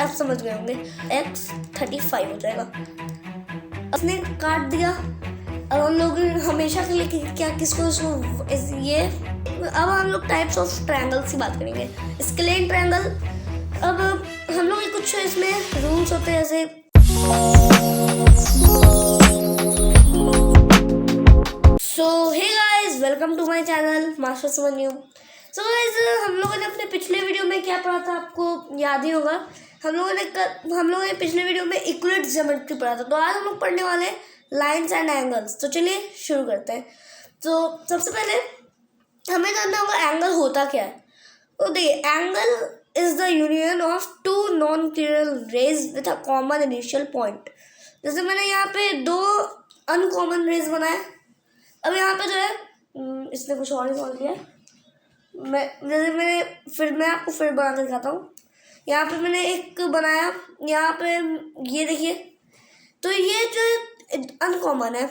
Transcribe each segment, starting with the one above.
आप समझ गए होंगे। x 35 हो जाएगा। उसने काट दिया। अब हम लोग हमेशा के लिए क्या किसको ये अब हम लोग टाइप्स ऑफ ट्रायंगल्स की बात करेंगे। Scalene triangle. अब हम लोग कुछ इसमें रूल्स होते हैं जैसे hey guys, welcome to my channel master Suman. So guys, हम लोगों ने अपने पिछले वीडियो में क्या पढ़ा था, आपको याद ही होगा। हम लोगों ने पिछले वीडियो में इक्विलेटरल ज्योमेट्री पढ़ा था। तो आज हम लोग पढ़ने वाले लाइंस एंड एंगल्स। तो चलिए शुरू करते हैं। तो सबसे पहले हमें जानना होगा एंगल होता क्या है। तो देखिए, angle is the union of two non collinear rays with a common initial point. जैसे मैंने यहाँ पे दो अनकॉमन रेज बनाए। अब यहाँ पे जो है इसने कुछ और ही बोल दिया। मैं आपको फिर बना कर दिखाता हूँ। यहाँ पे मैंने एक बनाया, यहाँ पे ये देखिए। तो ये जो अनकॉमन है,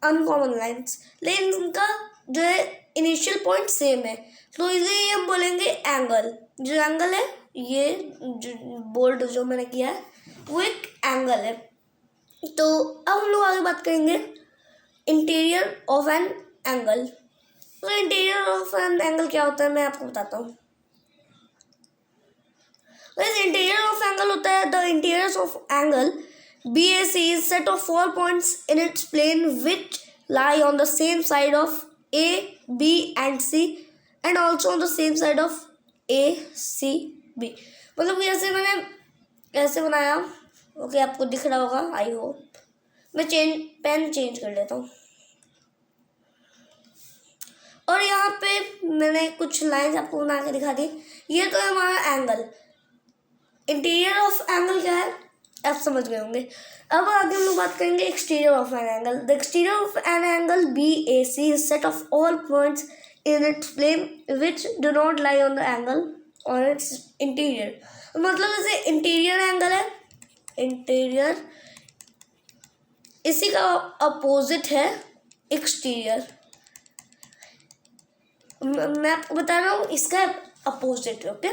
अनकॉमन लाइंस, लेकिन इनका जो है इनिशियल पॉइंट सेम है। तो इसलिए हम बोलेंगे एंगल। जो एंगल है, ये बोल्ड जो मैंने किया है वो एक एंगल है। तो अब हम लोग आगे बात करेंगे इंटीरियर ऑफ एन एंगल। तो इंटीरियर ऑफ एन एंगल क्या होता है मैं आपको बताता हूँ। इंटीरियर ऑफ एंगल होता है the interior of angle BAC is set of 4 points in its plane which lie on the same side of A, B and C and also on the same side of A, C, B। मतलब ऐसे मैंने ऐसे बनाया। Okay, आपको दिख रहा होगा I hope. मैं पेन चेंज कर लेता हूँ। और यहाँ पे मैंने कुछ लाइंस आपको बना के दिखा दी। ये तो है हमारा एंगल। इंटीरियर ऑफ एंगल क्या है आप समझ गए होंगे। अब आगे हम लोग बात करेंगे exterior of an angle. The exterior of an angle BAC is set of all points in its plane which do not lie on the angle और इट्स इंटीरियर। मतलब जैसे इंटीरियर एंगल है, इंटीरियर इसी का अपोजिट है exterior. मैं आपको बता रहा हूँ इसका अपोजिट। ओके,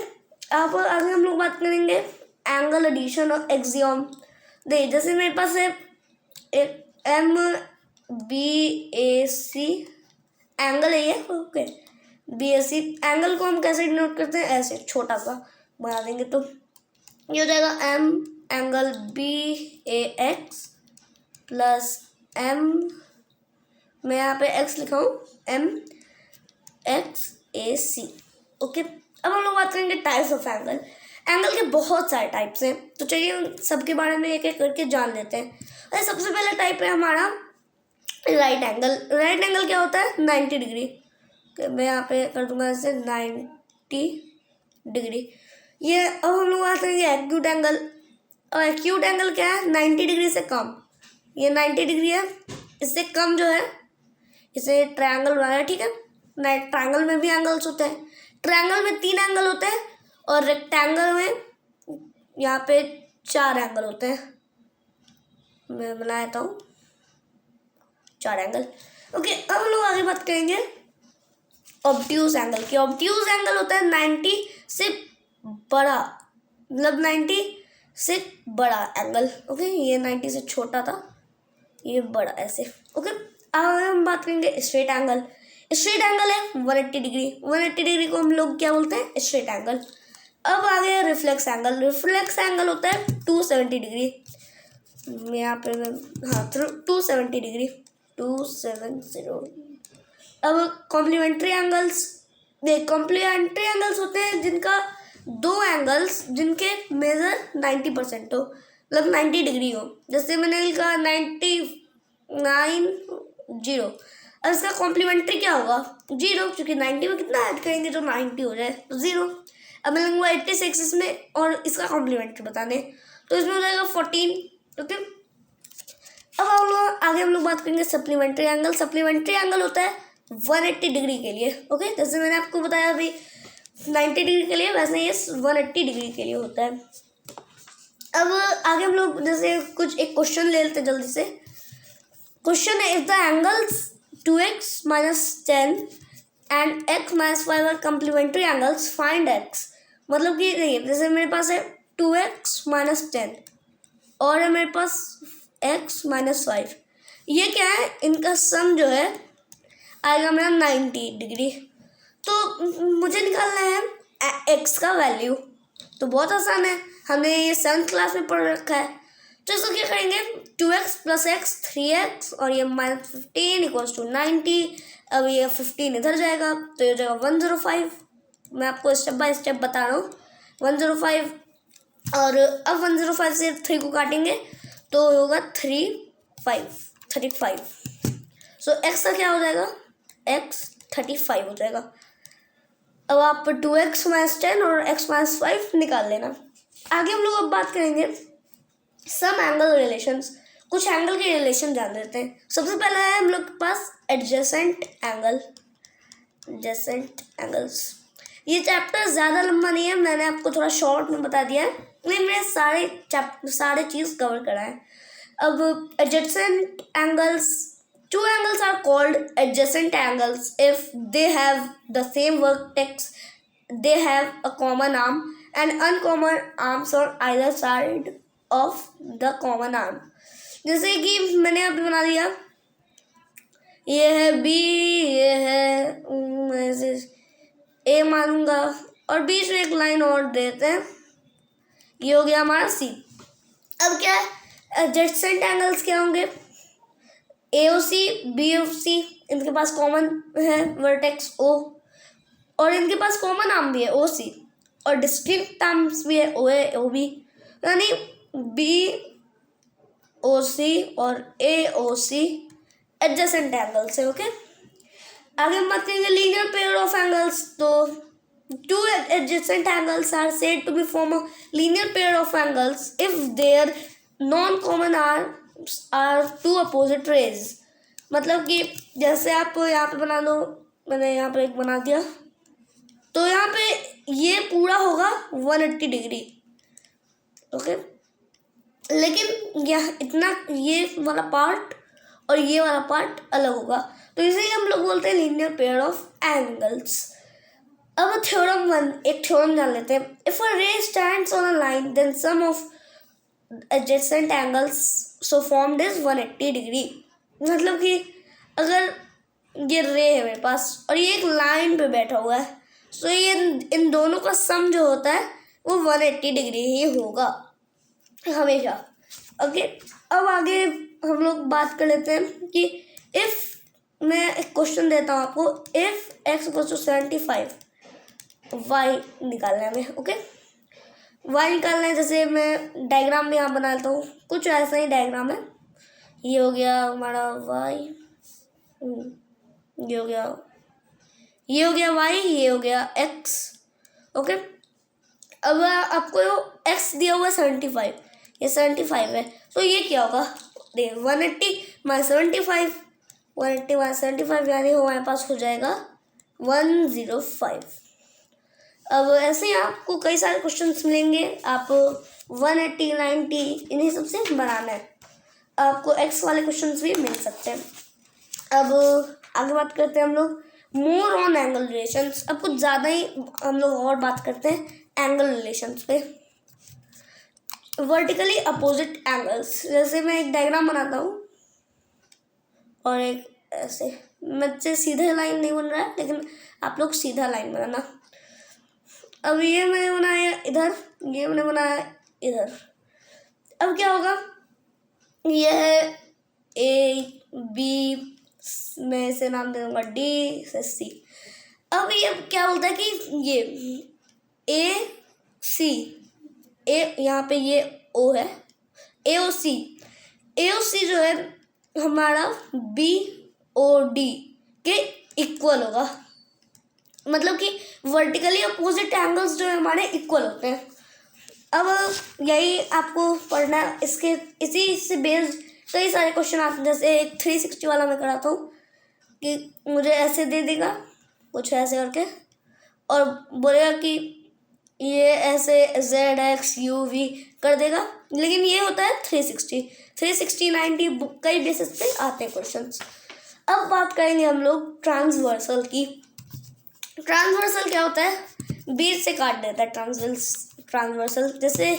अब आगे हम लोग बात करेंगे एंगल एडिशन और एक्सियम। देखिए, जैसे मेरे पास है एक MBAC एंगल है ये। ओके, BAC एंगल को हम कैसे डिनोट करते हैं, ऐसे छोटा सा बना देंगे। तो ये हो जाएगा M angle BAX plus M, मैं यहाँ पे X लिखा हूँ, MXAC। ओके, अब हम लोग बात करेंगे टाइप्स ऑफ एंगल। एंगल के बहुत सारे टाइप्स हैं, तो चलिए उन सबके बारे में एक एक करके जान लेते हैं। और सबसे पहला टाइप है हमारा राइट एंगल। राइट एंगल क्या होता है, 90 डिग्री। मैं यहाँ पे कर दूंगा ऐसे 90 डिग्री। ये अब हम लोग बात करेंगे एक्यूट एंगल। और एक्यूट एंगल क्या है, 90 डिग्री से कम। ये 90 डिग्री है, इससे कम जो है इसे ट्रायंगल बनाया। ठीक है, ट्रायंगल में भी एंगल्स होते हैं। ट्रायंगल में 3 एंगल होते हैं और रेक्टेंगल में यहाँ पे 4 एंगल होते हैं। मैं बना देता हूँ 4 एंगल। ओके, अब हम लोग आगे बात करेंगे ऑब्ट्यूज एंगल की। ऑब्ट्यूज एंगल होता है 90 से बड़ा, मतलब 90 से बड़ा एंगल। ओके, ये 90 से छोटा था, ये बड़ा ऐसे। ओके, अब हम बात करेंगे स्ट्रेट एंगल। स्ट्रेट एंगल है 180 डिग्री। 180 डिग्री को हम लोग क्या बोलते हैं, स्ट्रेट एंगल। अब आगे रिफ्लेक्स एंगल। रिफ्लेक्स एंगल होता है 270 डिग्री। यहाँ पे 270 डिग्री, 270। अब कॉम्प्लीमेंट्री एंगल्स। देख, कॉम्प्लीमेंट्री एंगल्स होते हैं जिनका दो एंगल्स जिनके मेजर 90% हो, मतलब 90 डिग्री हो। जैसे मैंने लिखा 90। अब इसका कॉम्प्लीमेंट्री क्या होगा, 0, क्योंकि 90 में कितना ऐड करेंगे जो 90 हो जाए, तो 0। अब मैं लूँगा 86 इसमें और इसका कॉम्प्लीमेंट्री बताने, तो इसमें हो जाएगा 14। ओके, अब आगे हम लोग बात करेंगे सप्लीमेंट्री एंगल। सप्लीमेंट्री एंगल होता है 180 डिग्री के लिए। ओके, जैसे मैंने आपको बताया अभी 90 डिग्री के लिए, वैसे ये 180 डिग्री के लिए होता है। अब आगे हम लोग जैसे कुछ एक क्वेश्चन ले लेते हैं जल्दी से। क्वेश्चन है, if the angles 2x minus 10 and x minus 5 are complementary angles, find x। मतलब कि नहीं, जैसे मेरे पास है 2x-10 और है मेरे पास x-5। ये क्या है, इनका सम जो है आएगा मेरा 90 डिग्री। तो मुझे निकालना है x का वैल्यू। तो बहुत आसान है, हमने ये 7th क्लास में पढ़ रखा है। तो इसको क्या करेंगे, 2x + x 3x और ये -15 = 90। अब ये 15 इधर जाएगा तो ये जाएगा 105। मैं आपको स्टेप बाय स्टेप बता रहा हूँ। 105 और अब 105 से 3 को काटेंगे तो होगा 35। सो x का क्या हो जाएगा, x 35 हो जाएगा। अब आप 2x - 10 और x - 5 निकाल लेना। आगे हम लोग अब बात करेंगे सम एंगल रिलेशंस। कुछ एंगल के रिलेशन जान लेते हैं। सबसे पहला है हम लोग के पास एडजेसेंट एंगल्स। ये चैप्टर ज़्यादा लंबा नहीं है, मैंने आपको थोड़ा शॉर्ट में बता दिया है, लेकिन मैंने सारे चीज़ कवर करा है। अब adjacent angles, two angles are called adjacent angles if they have the same vertex, they have a common arm and uncommon arms on either side of the common arm। जैसे कि मैंने अभी बना दिया, ये है B, ये है A मानूंगा और बीच में एक लाइन और देते हैं, ये हो गया हमारा C। अब क्या है, एडजेसेंट एंगल्स क्या होंगे, AOC, BOC, इनके पास कॉमन है वर्टेक्स O और इनके पास कॉमन आर्म भी है OC और डिस्टिंक्ट आर्म्स भी है OA, OB, यानी BOC और AOC एडजेसेंट एंगल्स है। ओके, आगे हम बात करेंगे लीनियर पेयर ऑफ एंगल्स। तो two adjacent angles are said to be form a linear pair of angles if their non-common are two opposite rays। मतलब कि जैसे आप यहाँ पे बना लो, मैंने यहाँ पे एक बना दिया, तो यहाँ पे ये पूरा होगा 180 डिग्री। ओके, लेकिन यह इतना ये वाला पार्ट और ये वाला पार्ट अलग होगा, तो इसे हम लोग बोलते हैं लीनियर पेयर ऑफ एंगल्स। अब थ्योरम 1, एक थ्योरम जान लेते हैं। If a ray stands on a line then sum of adjacent angles so formed is 180 degree. मतलब कि अगर ये रे है मेरे पास और ये एक लाइन पे बैठा हुआ है, तो ये इन दोनों का सम जो होता है वो 180 डिग्री ही होगा हमेशा। ओके, अब आगे हम लोग बात कर लेते हैं कि इफ़, मैं एक क्वेश्चन देता हूँ आपको, इफ़ x = 75, y निकालना है हमें। ओके, y निकालना है। जैसे मैं डायग्राम भी यहाँ बनाता हूँ, कुछ ऐसा ही डायग्राम है। ये हो गया हमारा y, ये हो गया y, ये हो गया x। ओके, अब आपको x दिया हुआ है 75, ये 75 है, तो ये क्या होगा, देख 180 - 75, 180 - 75 यानी हमारे पास हो जाएगा 105। अब ऐसे ही आपको कई सारे क्वेश्चंस मिलेंगे, आप 180, 90 इन्हीं सब से बनाना है। आपको एक्स वाले क्वेश्चंस भी मिल सकते हैं। अब आगे बात करते हैं हम लोग मोर ऑन एंगल रिलेशंस। अब कुछ ज़्यादा ही हम लोग और बात करते हैं एंगल रिलेशंस पे। वर्टिकली अपोजिट एंगल्स, जैसे मैं एक डायग्राम बनाता हूँ और एक ऐसे, मुझसे सीधे लाइन नहीं बन रहा है, लेकिन आप लोग सीधा लाइन बनाना। अब ये मैंने बनाया इधर, ये मैंने बनाया इधर। अब क्या होगा, ये है A, B, मैं इसे नाम दे दूँगा D से C। अब ये क्या बोलता है कि ये A, C, A, यहाँ पे ये O है, AOC जो है हमारा BOD के इक्वल होगा। मतलब कि वर्टिकली अपोजिट एंगल्स जो है हमारे इक्वल होते हैं। अब यही आपको पढ़ना है, इसके इसी से बेस्ड कई सारे क्वेश्चन आते हैं। जैसे एक 360 वाला मैं कराता हूँ कि मुझे ऐसे दे देगा कुछ ऐसे करके और बोलेगा कि ये ऐसे ZX UV कर देगा, लेकिन ये होता है 360 90 कई बेसिस पे आते हैं क्वेश्चंस। अब बात करेंगे हम लोग ट्रांसवर्सल की। ट्रांसवर्सल क्या होता है, बीच से काट देता है ट्रांसवर्सल, जैसे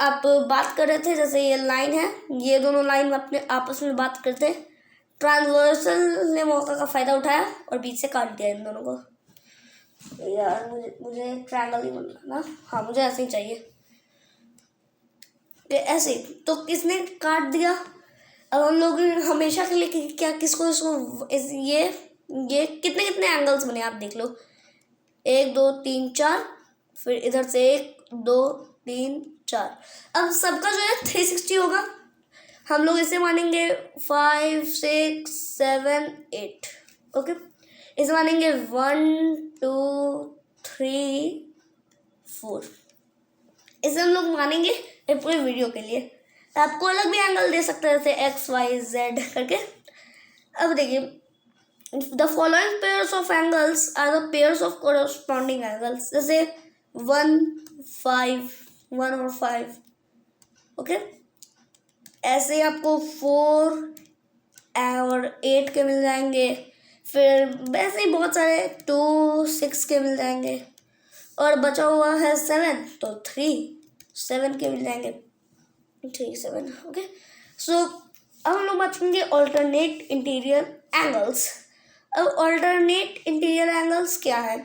आप बात कर रहे थे, जैसे ये लाइन है, ये दोनों लाइन अपने आपस में बात करते हैं, ट्रांसवर्सल ने मौका का फ़ायदा उठाया और बीच से काट दिया इन दोनों को। यार मुझे ट्रायंगल ही बनना ना, हाँ मुझे ऐसे ही चाहिए, ऐसे। तो किसने काट दिया? अब हम लोग हमेशा के लिए क्या किसको ये कितने कितने एंगल्स बने आप देख लो, 1 2 3 4, फिर इधर से 1 2 3 4। अब सबका जो है 360 होगा। हम लोग इसे मानेंगे 5 6 7 8, ओके। इसे मानेंगे 1 2 3 4। इसे हम लोग मानेंगे पूरे वीडियो के लिए। आपको अलग भी एंगल दे सकते हैं, जैसे x y z करके। अब देखिए, the following pairs of angles are the pairs of corresponding angles, जैसे 1 5 1 और 5, ओके। ऐसे आपको 4 और 8 के मिल जाएंगे, फिर वैसे ही बहुत सारे 2 6 के मिल जाएंगे, और बचा हुआ है 7, तो 3 7 के मिल जाएंगे, 3 7, ओके। सो अब हम लोग बात करेंगे ऑल्टरनेट इंटीरियर एंगल्स। अब ऑल्टरनेट इंटीरियर एंगल्स क्या है?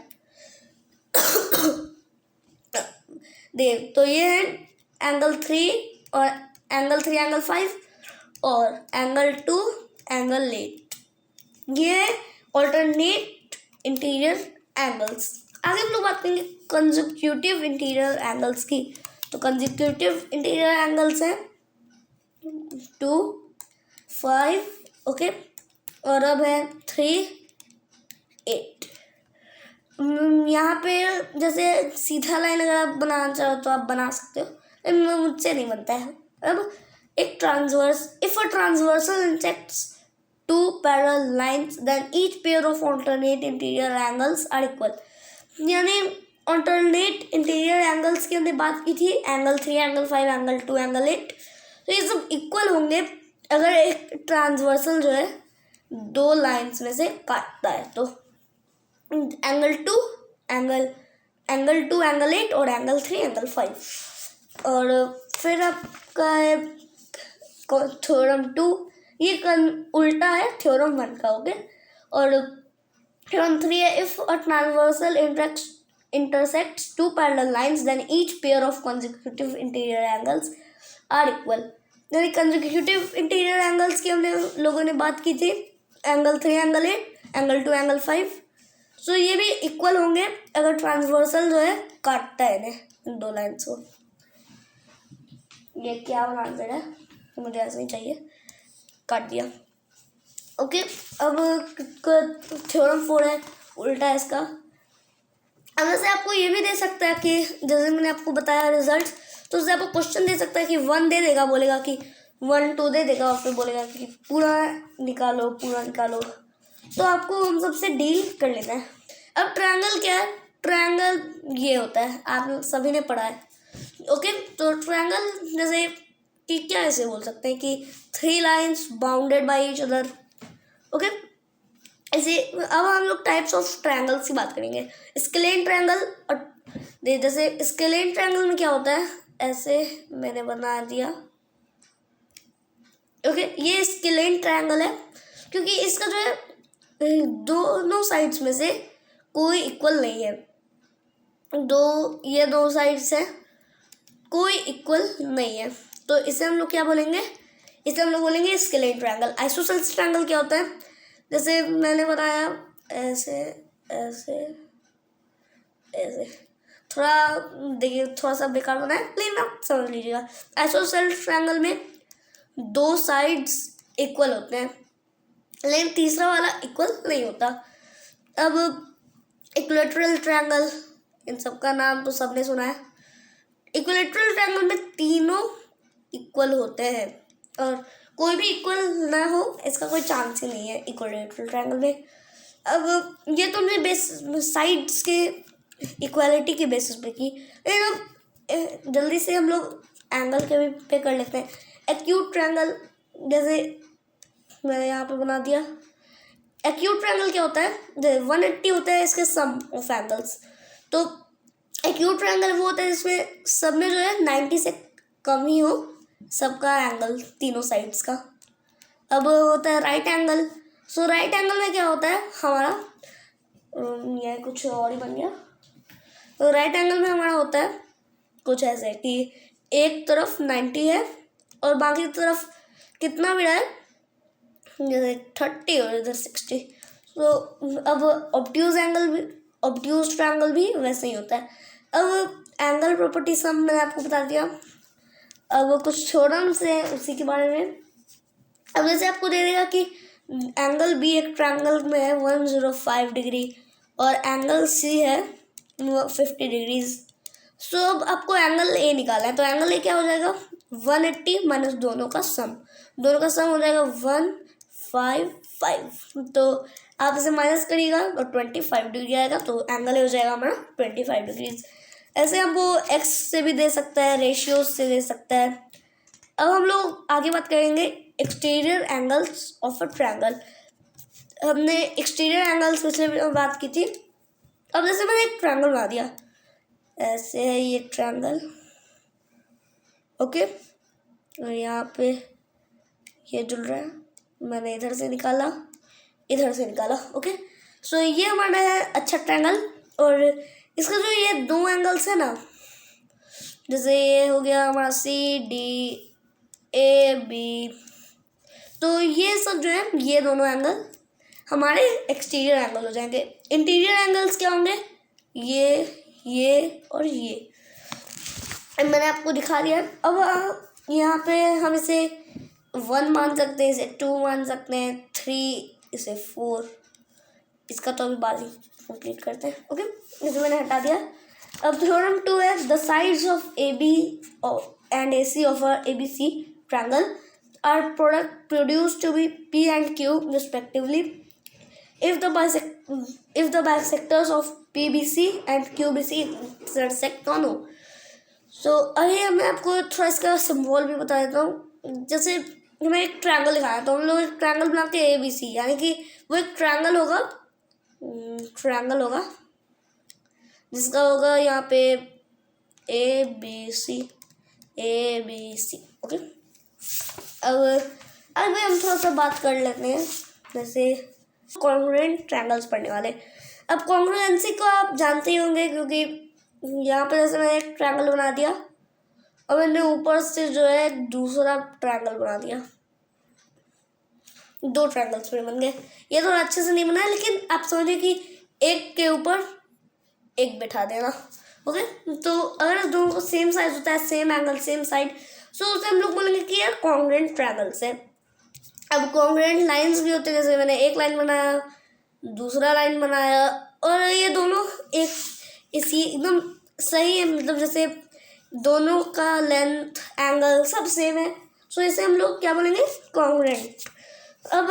देख, तो ये है एंगल 3 और एंगल 5 और एंगल 2 एंगल 8, ये है ऑल्टरनेट इंटीरियर एंगल्स। आगे हम लोग बात करेंगे कंसेक्यूटिव इंटीरियर एंगल्स की। तो कंसेक्यूटिव इंटीरियर एंगल्स हैं 2 5, ओके, और अब है 3 8। यहाँ पे जैसे सीधा लाइन अगर आप बनाना चाहो तो आप बना सकते हो, मुझसे नहीं बनता है। अब एक if a transversal intersects 2 parallel lines then each pair of alternate interior angles are equal. यानी ऑल्टरनेट इंटीरियर एंगल्स की हमने बात की थी, एंगल 3 एंगल 5 एंगल 2 एंगल 8, तो ये सब इक्वल होंगे अगर एक ट्रांसवर्सल जो है 2 लाइन्स में से काटता है। तो एंगल 2 एंगल 8 और एंगल 3 एंगल 5। और फिर आपका है थ्योरम 2, ये उल्टा है थ्योरम 1 का, ओके। और थ्योरम 3 है, if a transversal intersects 2 parallel lines then each pair of consecutive interior angles are equal। यानी consecutive interior angles की हमने लोगों ने बात की थी, एंगल 3 एंगल 8 एंगल 2 एंगल 5। सो ये भी इक्वल होंगे अगर ट्रांसवर्सल जो है काटता है इन्हें, इन 2 लाइन्स को। ये क्या आंसर है, तो मुझे ऐसा ही चाहिए, काट दिया, ओके। अब थ्योरम 4 है, उल्टा है इसका। अब जैसे आपको ये भी दे सकता है कि जैसे मैंने आपको बताया रिजल्ट, तो उससे आपको क्वेश्चन दे सकता है कि 1 दे देगा, बोलेगा कि 1 2 दे देगा, और फिर बोलेगा कि पूरा निकालो। तो आपको हम सबसे डील कर लेना है। अब ट्रायंगल क्या है? ट्रायंगल ये होता है, आप सभी ने पढ़ा है, ओके। तो ट्रायंगल जैसे कि क्या ऐसे बोल सकते हैं कि 3 lines bounded by each other, okay. ऐसे अब हम लोग टाइप्स ऑफ ट्रायंगल्स की बात करेंगे। स्केलेन ट्रायंगल, और जैसे स्केलेन ट्रायंगल में क्या होता है, ऐसे मैंने बना दिया, ओके। ये स्केलेन ट्रायंगल है क्योंकि इसका जो है दोनों साइड्स में से कोई इक्वल नहीं है, ये 2 साइड्स है, कोई इक्वल नहीं है, तो इसे हम लोग क्या बोलेंगे? इसे हम लोग बोलेंगे स्केलेन ट्रायंगल। आइसोसेलेस ट्रायंगल क्या होता है? जैसे मैंने बताया, ऐसे ऐसे ऐसे, थोड़ा देखिए थोड़ा सा बेकार बना है, लेकिन आप समझ लीजिएगा। आइसोसेलेस ट्रायंगल में 2 साइड्स इक्वल होते हैं, लेकिन तीसरा वाला इक्वल नहीं होता। अब इक्विलैटरल ट्रायंगल, इन सब का नाम तो सबने सुना है। इक्विलैटरल ट्रायंगल में तीनों इक्वल होते हैं, और कोई भी इक्वल ना हो इसका कोई चांस ही नहीं है इक्विलैटरल ट्रायंगल में। अब ये तो हमने साइड्स के इक्वालिटी के बेसिस पे की, लेकिन अब जल्दी से हम लोग एंगल के भी पे कर लेते हैं। एक्यूट ट्रायंगल, जैसे मैंने यहाँ पे बना दिया। एक्यूट ट्रायंगल क्या होता है? 180 होता है इसके सम ऑफ एंगल्स। तो एक्यूट ट्रायंगल वो होता है जिसमें सब में जो है 90 से कम ही हो सबका एंगल, तीनों साइड्स का। अब होता है राइट एंगल। सो राइट एंगल में क्या होता है हमारा, ये कुछ और ही बन गया। तो राइट एंगल में हमारा होता है कुछ ऐसे कि एक तरफ 90 है और बाकी तरफ कितना भी है, जैसे 30 और इधर 60। तो अब ऑब्ट्यूज ट्रायंगल भी वैसे ही होता है। अब एंगल प्रॉपर्टी सब मैंने आपको बता दिया। अब कुछ थ्योरम्स हैं उसी के बारे में। अब जैसे आपको दे देगा कि एंगल बी एक ट्रायंगल में है 105 डिग्री और एंगल सी है 50 डिग्रीज। सो अब आपको एंगल ए निकालना है। तो एंगल ए क्या हो जाएगा 180 माइनस दोनों का सम हो जाएगा 155। तो आप इसे माइनस करिएगा और 25 डिग्री आएगा। तो एंगल ए हो जाएगा हमारा 25 डिग्रीज। ऐसे हम वो एक्स से भी दे सकता है, रेशियो से दे सकता है। अब हम लोग आगे बात करेंगे exterior angles of a triangle. हमने एक्सटीरियर एंगल्स पिछले वीडियो में बात की थी। अब जैसे मैंने एक ट्रायंगल बना दिया, ऐसे है ये ट्रायंगल, ओके, और यहाँ पे ये जुड़ रहा है, मैंने इधर से निकाला, ओके। सो ये हमारा है अच्छा ट्रायंगल। और इसका जो ये दो एंगल्स है ना, जैसे ये हो गया हमारा सी डी ए बी, तो ये सब जो है ये दोनों एंगल हमारे एक्सटीरियर एंगल हो जाएंगे। इंटीरियर एंगल्स क्या होंगे, ये और ये मैंने आपको दिखा दिया। अब यहाँ पे हम इसे 1 मान सकते हैं, इसे 2 मान सकते हैं, 3, इसे 4। इसका तो अभी बाद ही कंप्लीट करते हैं, ओके। इसे मैंने हटा दिया। अब थ्योरम 2 है the sides of A B and A C of A B C triangle are produced to be P and Q respectively if the bisectors of PBC and QBC intersect दोनों। सो अभी मैं आपको थोड़ा इसका सिंबल भी बता देता हूँ। जैसे हमें एक ट्रायंगल दिखाया तो हम लोग एक ट्रायंगल बनाते हैं ABC, यानी कि वो एक ट्रायंगल होगा जिसका होगा यहाँ पे ABC, ओके। अब हम थोड़ा सा बात कर लेते हैं जैसे कॉन्ग्रुएंट ट्रायंगल्स पढ़ने वाले। अब कॉन्ग्रुएंसी को आप जानते ही होंगे, क्योंकि यहाँ पे जैसे मैंने एक ट्रायंगल बना दिया और मैंने ऊपर से जो है दूसरा ट्रायंगल बना दिया, 2 ट्रायंगल्स में बन गए। ये थोड़ा अच्छे से नहीं बना है, लेकिन आप समझिए कि एक के ऊपर एक बैठा देना, ओके। तो अगर दोनों को सेम साइज होता है, सेम एंगल, सेम साइड, सो उसे हम लोग बोलेंगे कि यार कॉन्ग्रुएंट ट्रायंगल्स है। अब कॉन्ग्रुएंट लाइंस भी होते हैं, जैसे मैंने एक लाइन बनाया, दूसरा लाइन बनाया, और ये दोनों एक इसी एकदम सही है, मतलब जैसे दोनों का लेंथ, एंगल सब सेम है, सो इसे हम लोग क्या बोलेंगे कॉन्ग्रुएंट। अब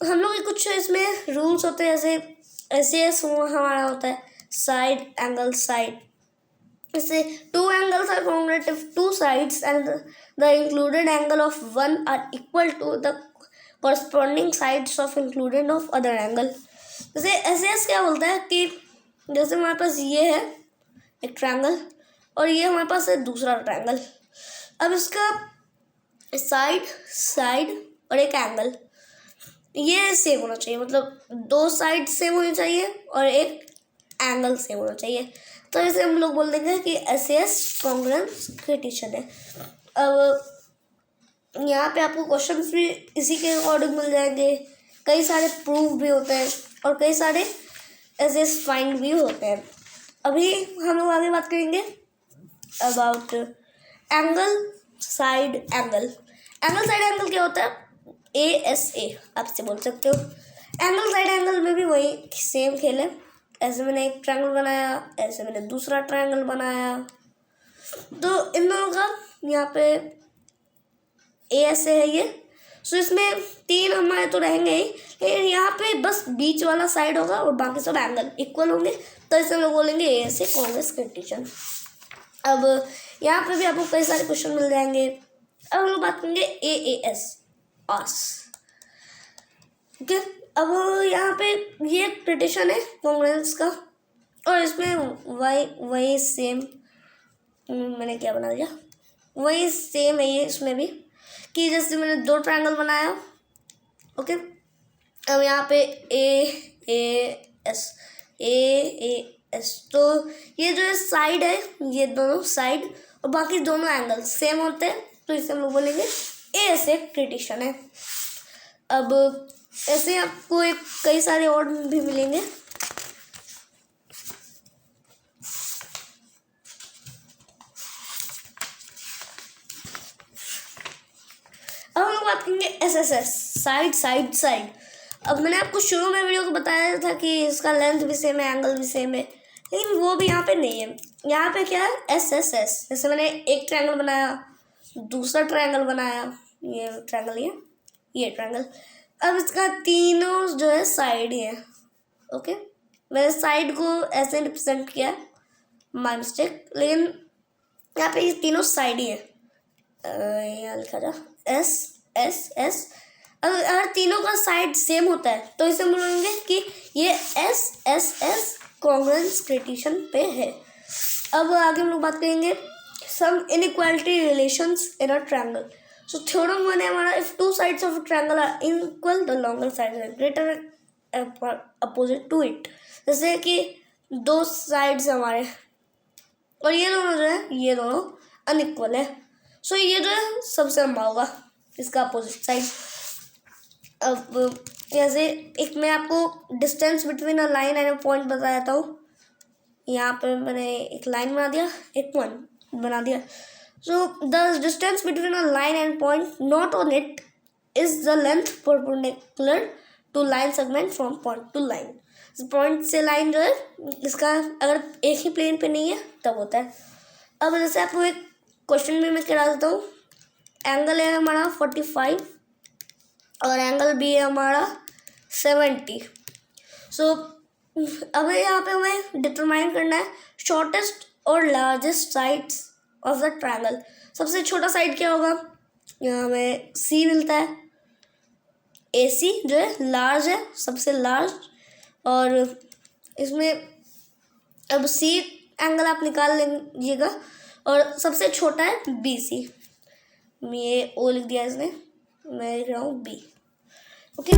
हम लोग कुछ इसमें रूल्स होते हैं, जैसे ऐसे हमारा होता है side angle side. Say 2 angles are congruent if 2 sides and the included angle of one are equal to the corresponding sides of included of other angle। जैसे ऐसे क्या बोलता है कि जैसे हमारे पास ये है एक ट्रायंगल और ये हमारे पास है दूसरा ट्रायंगल। अब इसका साइड और एक एंगल ये सेम होना चाहिए, मतलब 2 साइड सेम होनी चाहिए और एक एंगल सेम होना चाहिए। तो इसे हम लोग बोल देंगे कि SAS कॉन्ग्रुएंस क्रिटिशन है। अब यहाँ पे आपको क्वेश्चंस भी इसी के अकॉर्डिंग मिल जाएंगे, कई सारे प्रूफ भी होते हैं और कई सारे SS फाइंड भी होते हैं। अभी हम लोग आगे बात करेंगे अबाउट एंगल साइड एंगल क्या होता है, ASA आपसे बोल सकते हो। एंगल साइड एंगल में भी वही सेम खेल है, ऐसे मैंने एक ट्रायंगल बनाया, ऐसे मैंने दूसरा ट्रायंगल बनाया, तो इन दोनों का यहाँ पे ASA है ये। सो इसमें 3 हमारे तो रहेंगे ही, लेकिन यहाँ पे बस बीच वाला साइड होगा और बाकी सब एंगल इक्वल होंगे, तो इसे हम लोग बोलेंगे ASA कॉन्ग्रुएंस क्रिटिशन। अब यहाँ पे भी आपको कई सारे क्वेश्चन मिल जाएंगे। अब हम लोग बात करेंगे AAS, ओके। अब यहाँ पे ये क्रिटिशन है कॉन्ग्रुएंस का, और इसमें वही सेम, मैंने क्या बना दिया, वही सेम है ये इसमें भी, कि जैसे मैंने 2 ट्रायंगल बनाया। ओके, अब यहाँ पे ए एस, तो ये जो है साइड है, ये दोनों साइड और बाकी दोनों एंगल सेम होते हैं, तो इसे हम लोग बोलेंगे ए ऐसे क्रिटिशन है। अब ऐसे आपको कई सारे और भी मिलेंगे। अब हम लोग बात करेंगे एसएसएस, साइड। अब मैंने आपको शुरू में वीडियो को बताया था कि इसका लेंथ भी सेम है, एंगल भी सेम है, लेकिन वो भी यहाँ पे नहीं है। यहाँ पे क्या है, एसएसएस। जैसे मैंने एक ट्रायंगल बनाया, दूसरा ट्रायंगल बनाया, ये ट्रायंगल, ये ट्रायंगल, अब इसका तीनों जो है साइड ही है। ओके, मैंने साइड को ऐसे रिप्रेजेंट किया, माय मिस्टेक, लेकिन यहाँ पे ये तीनों साइड ही है। यहाँ लिखा था एस। अगर तीनों का साइड सेम होता है तो इसे बोलेंगे कि ये एस कॉन्ग्रुएंस क्रिटिशन पे है। अब आगे हम लोग बात करेंगे some inequality relations in a triangle. So theorem 1 है हमारा, if 2 sides of a triangle are equal the longer side are greater opposite to it. जैसे कि 2 साइड्स हमारे और ये दोनों जो है, ये दोनों अनइक्वल है, सो ये जो है सबसे लंबा होगा इसका अपोजिट साइड। अब जैसे एक मैं आपको distance between a line and a point बता देता हूँ। यहाँ पे मैंने एक लाइन बना दिया, एक पॉइंट बना दिया। So the distance between a line and point not on it is the length perpendicular to line segment from point to line. Point से लाइन जो है इसका अगर एक ही प्लेन पे नहीं है तब होता है। अब जैसे आपको एक क्वेश्चन भी मैं करा देता हूँ। एंगल है हमारा 45 और एंगल बी है हमारा 70। सो अब यहाँ पे हमें डिटरमाइन करना है शॉर्टेस्ट और largest sides of the triangle. सबसे छोटा साइड क्या होगा, यहाँ हमें सी मिलता है, ए सी जो है लार्ज है, सबसे लार्ज। और इसमें अब सी एंगल आप निकाल लीजिएगा और सबसे छोटा है बी सी। ये ओ लिख दिया इसने, मैं लिख रहा हूँ बी। ओके।